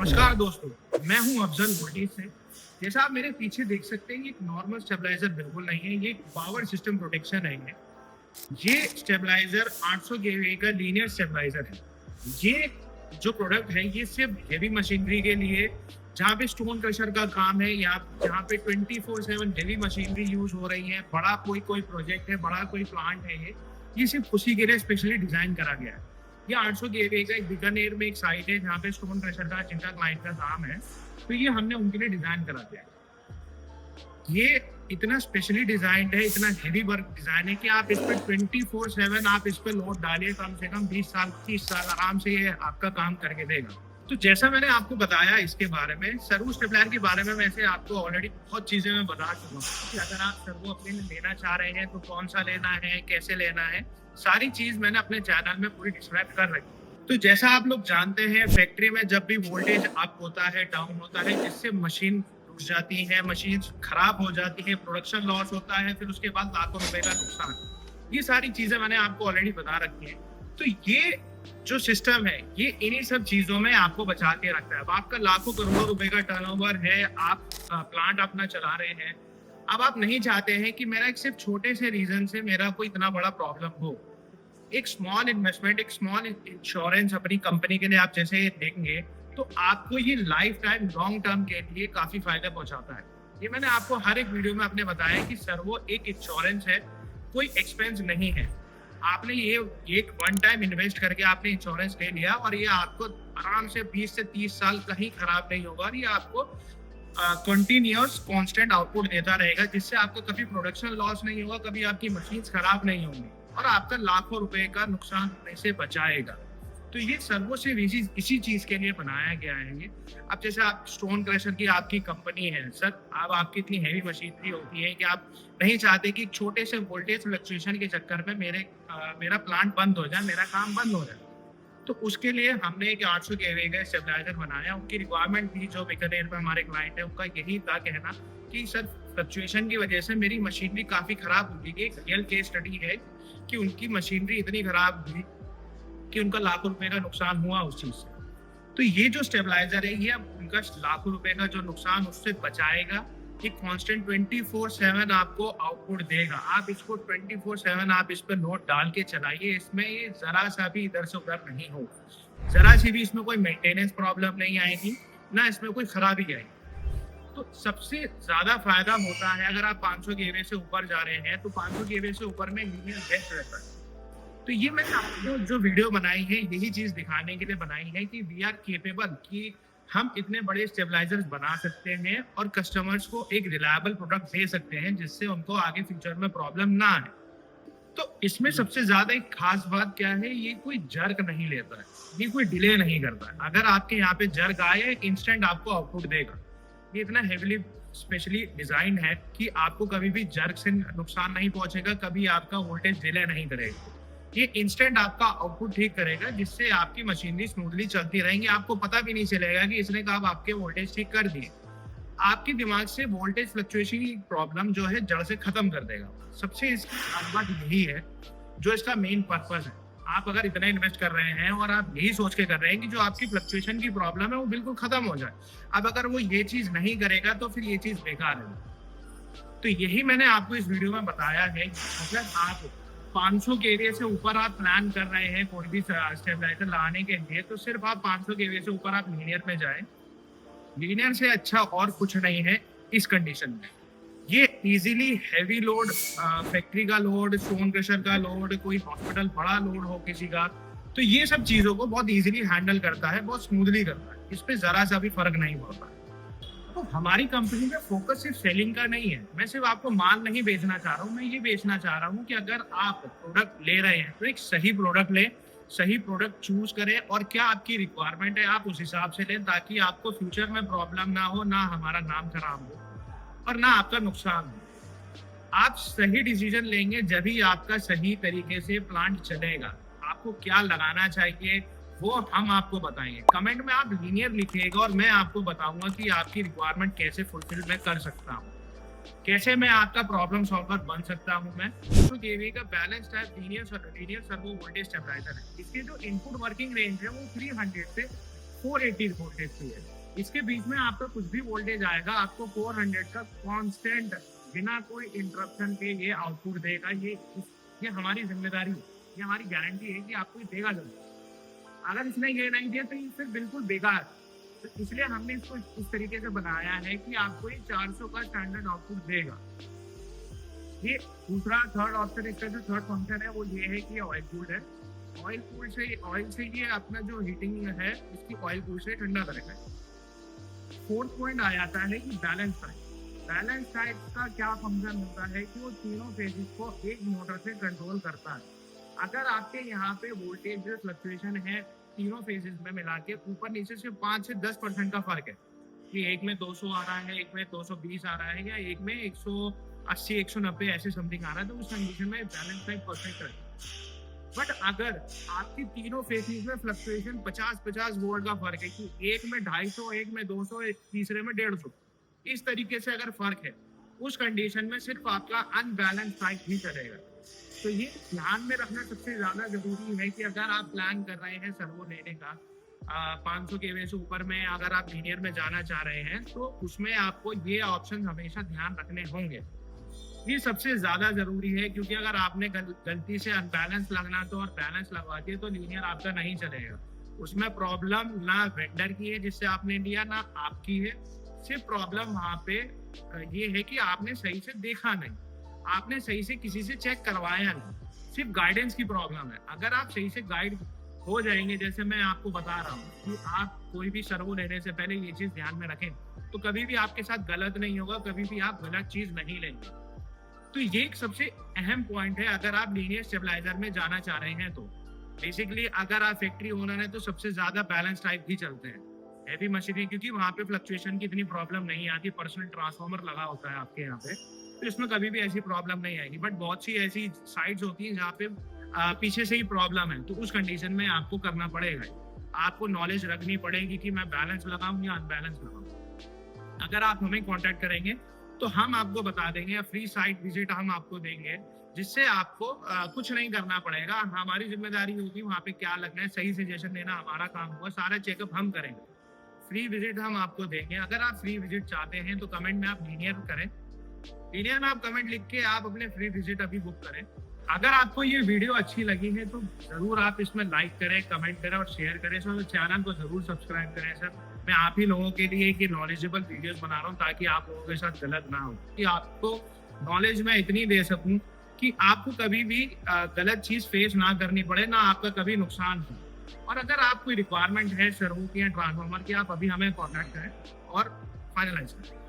नमस्कार दोस्तों, मैं हूं अफजल वोल्टेज से। जैसा आप मेरे पीछे देख सकते हैं, ये एक नॉर्मल स्टेबलाइजर बिल्कुल नहीं है, ये एक पावर सिस्टम प्रोटेक्शन है। ये स्टेबलाइजर 800 केवी का लीनियर स्टेबलाइजर है। ये जो प्रोडक्ट है ये सिर्फ हेवी मशीनरी के लिए, जहाँ पे स्टोन क्रशर का काम है या जहाँ पे 24/7 हेवी मशीनरी यूज हो रही है, बड़ा कोई प्रोजेक्ट है, बड़ा कोई प्लांट है, ये सिर्फ उसी के लिए स्पेशली डिजाइन करा गया है। ये 800 केवी का एक बीकानेर में एक साइट है जहाँ पे स्टोन क्रशर का जिनका क्लाइंट का काम है, तो ये हमने उनके लिए डिजाइन करा दिया है। ये इतना स्पेशली डिजाइंड है, इतना हेवी वर्क डिजाइन है कि आप इस पर 24/7 आप इस पर लोड डालिए, कम से कम 20 साल 30 साल आराम से ये आपका काम करके देगा। तो जैसा मैंने आपको बताया इसके बारे में, सर्वो स्टेबलाइजर के बारे में वैसे आपको ऑलरेडी बहुत चीजें मैं बता चुका हूँ कि अगर आप सर्वो अपने लिए लेना चाह रहे हैं तो कौन सा लेना है, कैसे लेना है, सारी चीज मैंने अपने चैनल में पूरी डिस्क्राइब कर रखी है। तो जैसा आप लोग जानते हैं, फैक्ट्री में जब भी वोल्टेज अप होता है, डाउन होता है, जिससे मशीन टूट जाती है, मशीन खराब हो जाती है, प्रोडक्शन लॉस होता है, फिर उसके बाद लाखों रुपए का नुकसान। ये सारी चीजें मैंने आपको ऑलरेडी बता रखी है। तो ये जो सिस्टम है, ये इन्हीं सब चीजों में आपको बचा के रखता है। अब आपका लाखों करोड़ों रुपए का टर्नओवर है, आप प्लांट अपना चला रहे हैं, अब आप नहीं चाहते हैं कि मेरा एक सिर्फ छोटे से रीजन से मेरा कोई इतना बड़ा प्रॉब्लम हो। एक स्मॉल इन्वेस्टमेंट, एक स्मॉल इंश्योरेंस अपनी कंपनी के लिए आप जैसे देंगे तो आपको ये लाइफ टाइम लॉन्ग टर्म के लिए काफी फायदा पहुंचाता है। ये मैंने आपको हर एक वीडियो में आपने बताया कि सर्वो एक इंश्योरेंस है, कोई एक्सपेंस नहीं है। आपने ये एक वन टाइम इन्वेस्ट करके आपने इंश्योरेंस ले लिया और ये आपको आराम से 20 से 30 साल कहीं खराब नहीं होगा और ये आपको कंटिन्यूअस कांस्टेंट आउटपुट देता रहेगा, जिससे आपको कभी प्रोडक्शन लॉस नहीं होगा, कभी आपकी मशीन्स खराब नहीं होंगी और आपका लाखों रुपए का नुकसान होने से बचाएगा। तो ये सर्वो से इसी चीज के लिए बनाया गया है। ये अब जैसे आप स्टोन क्रशर की आपकी कंपनी है सर, अब आपकी इतनी हैवी मशीनरी होती है कि आप नहीं चाहते कि छोटे से वोल्टेज फ्लक्चुएशन के चक्कर में मेरा प्लांट बंद हो जाए, मेरा काम बंद हो जाए। तो उसके लिए हमने एक 800 केवी का स्टेबलाइजर बनाया। उनकी रिक्वायरमेंट थी, जो बीकानेर में हमारे क्लाइंट है, उनका यही था कहना कि सर फ्लक्चुएशन की वजह से मेरी मशीनरी काफी खराब होगी। एक रियल केस स्टडी है कि उनकी मशीनरी इतनी खराब हुई कि उनका लाखों रुपए का नुकसान हुआ उस चीज से। तो ये जो स्टेबलाइजर है, ये अब उनका लाखों रुपए का जो नुकसान उससे बचाएगा। ये कांस्टेंट 24/7 आपको आउटपुट देगा। आप इसको 24/7 आप इस पर लोड डाल के चलाइए, इसमें ये जरा सा भी इधर से उधर नहीं होगा, जरा सी भी इसमें कोई मेंटेनेंस प्रॉब्लम नहीं आएगी, ना इसमें कोई खराबी आएगी। तो सबसे ज्यादा फायदा होता है अगर आप 500 केवी से ऊपर जा रहे हैं, तो 500 केवी से ऊपर में लीनियर बेस्ट रहता है। तो ये मैंने आपको जो वीडियो बनाई है, यही चीज दिखाने के लिए बनाई है कि वी आर केपेबल, कि हम इतने बड़े स्टेबलाइजर्स बना सकते हैं और कस्टमर्स को एक रिलायबल प्रोडक्ट दे सकते हैं, जिससे उनको आगे फ्यूचर में प्रॉब्लम ना आए। तो इसमें सबसे ज्यादा एक खास बात क्या है, ये कोई जर्क नहीं लेता है, ये कोई डिले नहीं करता है। अगर आपके यहाँ पे जर्क आए, इंस्टेंट आपको आउटपुट देगा। ये इतना हेविली स्पेशली डिजाइन है कि आपको कभी भी जर्क से नुकसान नहीं पहुंचेगा, कभी आपका वोल्टेज डिले नहीं करेगा। ये इंस्टेंट आपका आउटपुट ठीक करेगा, जिससे आपकी मशीनरी स्मूथली चलती रहेंगी। आपको पता भी नहीं चलेगा कि इसने कब आपके वोल्टेज ठीक कर दिए। आपके दिमाग से वोल्टेज फ्लक्चुएशन की प्रॉब्लम जो है जड़ से खत्म कर देगा। सबसे इसकी खास बात यही है, जो इसका मेन पर्पस है। आप अगर इतना इन्वेस्ट कर रहे हैं और आप यही सोच के कर रहे हैं कि जो आपकी फ्लक्चुएशन की प्रॉब्लम है वो बिल्कुल खत्म हो जाए, अब अगर वो ये चीज नहीं करेगा तो फिर ये चीज बेकार है। तो यही मैंने आपको इस वीडियो में बताया है। अगर आप 500 केवी से ऊपर आप प्लान कर रहे हैं कोई भी स्टेबलाइजर लगाने के लिए, तो सिर्फ आप 500 केवी से ऊपर आप लीनियर में जाएं। लीनियर से अच्छा और कुछ नहीं है इस कंडीशन में। ये इजीली हैवी लोड, फैक्ट्री का लोड, स्टोन क्रशर का लोड, कोई हॉस्पिटल बड़ा लोड हो किसी का, तो ये सब चीजों को बहुत इजीली हैंडल करता है, बहुत स्मूथली करता है। इस पे जरा सा भी फर्क नहीं पड़ता। तो हमारी कंपनी में फोकस सिर्फ सेलिंग का नहीं है। मैं सिर्फ आपको माल नहीं बेचना चाह रहा हूँ, मैं ये बेचना चाह रहा हूँ कि अगर आप प्रोडक्ट ले रहे हैं तो एक सही प्रोडक्ट लें, सही प्रोडक्ट चूज करें और क्या आपकी रिक्वायरमेंट है आप उस हिसाब से लें, ताकि आपको फ्यूचर में प्रॉब्लम ना हो, ना हमारा नाम खराब हो और ना आपका नुकसान हो। आप सही डिसीजन लेंगे जब ही आपका सही तरीके से प्लांट चलेगा। आपको क्या लगाना चाहिए वो हम आपको बताएंगे। कमेंट में आप लीनियर लिखिएगा और मैं आपको बताऊंगा कि आपकी रिक्वायरमेंट कैसे फुलफिल मैं कर सकता हूँ, कैसे मैं आपका प्रॉब्लम सॉल्वर बन सकता हूँ। मैं तो केवी का balance type linear servo voltage stabilizer है। इसके जो इनपुट वर्किंग रेंज है वो 300 से 480 वोल्टेज चाहिए। इसके बीच में आपका कुछ भी वोल्टेज आएगा, आपको 400 का कांस्टेंट बिना कोई इंटरप्शन के ये आउटपुट देगा। ये हमारी जिम्मेदारी है, ये हमारी गारंटी है कि आपको ये देगा जरूर। अगर इसने ये नहीं दिया तो ये फिर बिल्कुल बेकार। तो इसलिए हमने इसको इस तरीके से बनाया है कि आपको ये 400 का स्टैंडर्ड आउटपुट देगा। ये दूसरा थर्ड ऑप्शन, इसका जो थर्ड फंक्शन है वो ये है कि ऑयल कूल्ड है। ऑयल से ये अपना जो हीटिंग है इसकी ऑयल कूल से ठंडा करेगा। फोर्थ पॉइंट आ जाता है कि बैलेंस टाइप। बैलेंस टाइप का क्या फंक्शन होता है कि वो तीनों फेजेस को एक मोटर से कंट्रोल करता है। अगर आपके यहाँ पे वोल्टेज फ्लक्चुएशन है तीनों फेजेस में मिला के ऊपर नीचे से 5 से 10% का फर्क है कि एक में 200 आ रहा है, एक में 220 आ रहा है, या एक में 180 190 ऐसे समथिंग आ रहा है, तो उस कंडीशन में बैलेंस टाइप परफेक्ट है। बट अगर आपकी तीनों फेसेस में फ्लक्चुएशन 50-50 वोल्ट का फर्क है कि एक में 250, एक में 200, तीसरे में 150, इस तरीके से अगर फर्क है, उस कंडीशन में सिर्फ आपका अनबैलेंस टाइप ही चलेगा। तो ये ध्यान में रखना सबसे ज्यादा जरूरी है कि अगर आप प्लान कर रहे हैं सर्वो लेने का 500 केवी से ऊपर में, अगर आप लीनियर में जाना चाह रहे हैं तो उसमें आपको ये ऑप्शन हमेशा ध्यान रखने होंगे। ये सबसे ज्यादा जरूरी है, क्योंकि अगर आपने गलती से अनबैलेंस लगना तो और बैलेंस लगवा दिए तो लीनियर आपका नहीं चलेगा। उसमें प्रॉब्लम ना वेंडर की है जिससे आपने लिया, ना आपकी है। सिर्फ प्रॉब्लम वहां पे ये है कि आपने सही से देखा नहीं, आपने सही से किसी से चेक करवाया नहीं, सिर्फ गाइडेंस की प्रॉब्लम है। अगर आप सही से गाइड हो जाएंगे, जैसे मैं आपको बता रहा हूँ कि आप कोई भी सर्वो लेने से पहले ये चीज ध्यान में रखें, तो कभी भी आपके साथ गलत नहीं होगा, कभी भी आप गलत चीज नहीं लेंगे। तो ये एक सबसे अहम पॉइंट है अगर आप लीनियर स्टेबलाइजर में जाना चाह रहे हैं। तो बेसिकली अगर आप फैक्ट्री ओनर है तो सबसे ज्यादा बैलेंस टाइप ही चलते हैं हैवी मशीनरी, क्योंकि वहां पे फ्लक्चुएशन की इतनी प्रॉब्लम नहीं आती। पर्सनल ट्रांसफार्मर लगा होता है आपके यहाँ पे, तो इसमें कभी भी ऐसी प्रॉब्लम नहीं आएगी। बट बहुत सी ऐसी साइट्स होती हैं जहाँ पे पीछे से ही प्रॉब्लम है, तो उस कंडीशन में आपको करना पड़ेगा, आपको नॉलेज रखनी पड़ेगी कि मैं बैलेंस लगाऊं या अनबैलेंस लगाऊं। अगर आप हमें कॉन्टेक्ट करेंगे तो हम आपको बता देंगे, फ्री साइट विजिट हम आपको देंगे, जिससे आपको कुछ नहीं करना पड़ेगा। हमारी जिम्मेदारी होगी वहाँ पे क्या लगना है, सही सजेशन देना हमारा काम होगा, सारा चेकअप हम करेंगे। फ्री विजिट हम आपको देंगे। अगर आप फ्री विजिट चाहते हैं तो कमेंट में आप लीनियर करें, लीनियर में आप कमेंट लिख के आप अपने फ्री विजिट अभी बुक करें। अगर आपको ये वीडियो अच्छी लगी है तो जरूर आप इसमें लाइक करें, कमेंट करें और शेयर करें सर। चैनल को जरूर सब्सक्राइब करें सर। मैं आप ही लोगों के लिए एक नॉलेजेबल वीडियोस बना रहा हूँ ताकि आप लोगों के साथ गलत ना हो, कि आपको नॉलेज मैं इतनी दे सकूं कि आपको कभी भी गलत चीज फेस ना करनी पड़े, ना आपका कभी नुकसान हो। और अगर आप कोई रिक्वायरमेंट है सर्वो की या ट्रांसफार्मर की, आप अभी हमें कॉन्टैक्ट करें और फाइनलाइज करें।